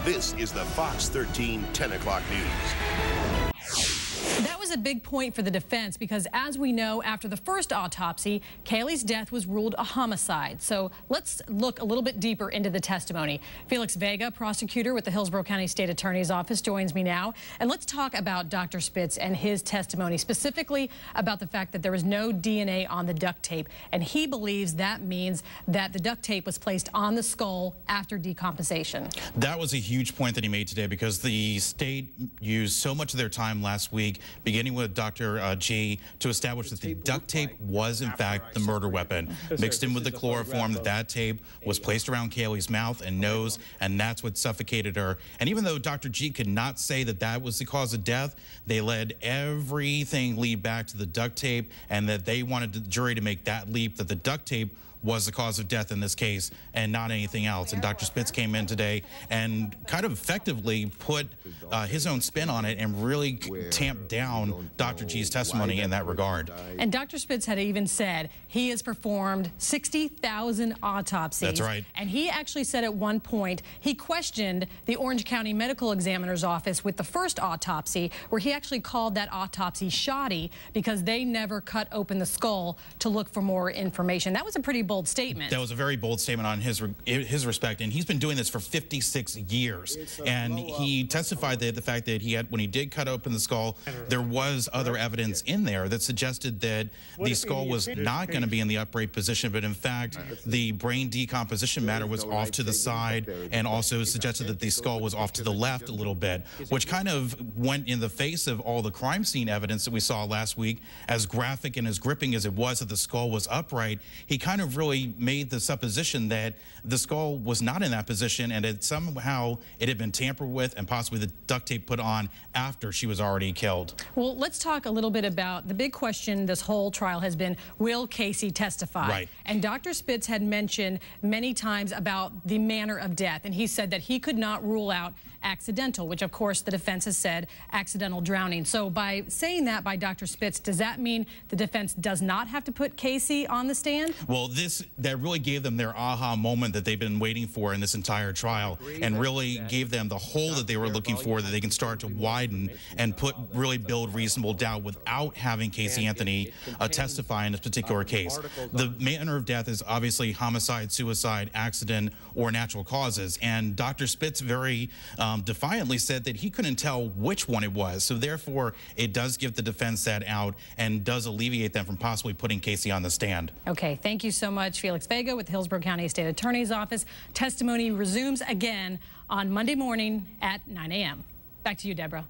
This is the Fox 13 10 o'clock news. That was a big point for the defense because, as we know, after the first autopsy, Kaylee's death was ruled a homicide. So let's look a little bit deeper into the testimony. Felix Vega, prosecutor with the Hillsborough County State Attorney's Office, joins me now. And let's talk about Dr. Spitz and his testimony, specifically about the fact that there was no DNA on the duct tape. And he believes that means that the duct tape was placed on the skull after decomposition. That was a huge point that he made today because the state used so much of their time last week, beginning with Dr. G, to establish that the duct tape was in fact the murder weapon. Mixed in with the chloroform, that tape was placed around Kaylee's mouth and nose, and that's what suffocated her. And even though Dr. G could not say that that was the cause of death, they led everything lead back to the duct tape, and that they wanted the jury to make that leap that the duct tape was the cause of death in this case and not anything else. And Dr. Spitz came in today and kind of effectively put his own spin on it and really tamped down Dr. G's testimony in that regard. And Dr. Spitz had even said he has performed 60,000 autopsies. That's right. And he actually said at one point he questioned the Orange County Medical Examiner's Office with the first autopsy, where he actually called that autopsy shoddy because they never cut open the skull to look for more information. That was a pretty bold statement. That was a very bold statement on his respect, and he's been doing this for 56 years. And he testified that the fact that when he did cut open the skull, there was other evidence in there that suggested that the skull was not going to be in the upright position, but in fact, the brain decomposition matter was off to the side, and also suggested that the skull was off to the left a little bit, which kind of went in the face of all the crime scene evidence that we saw last week. As graphic and as gripping as it was that the skull was upright, he kind of really made the supposition that the skull was not in that position and that somehow it had been tampered with and possibly the duct tape put on after she was already killed. Well, let's talk a little bit about the big question this whole trial has been, will Casey testify? Right. And Dr. Spitz had mentioned many times about the manner of death, and he said that he could not rule out accidental, which of course the defense has said accidental drowning. So by saying that by Dr. Spitz, does that mean the defense does not have to put Casey on the stand? Well, that really gave them their aha moment that they've been waiting for in this entire trial, and really gave them the hole that they were looking for, that they can start to widen and really build reasonable doubt without having Casey Anthony testify in this particular case. The manner of death is obviously homicide, suicide, accident, or natural causes, and Dr. Spitz very defiantly said that he couldn't tell which one it was. So therefore, it does give the defense that out and does alleviate them from possibly putting Casey on the stand. Okay, thank you so much, Felix Vega with the Hillsborough County State Attorney's Office. Testimony resumes again on Monday morning at 9 a.m. Back to you, Deborah.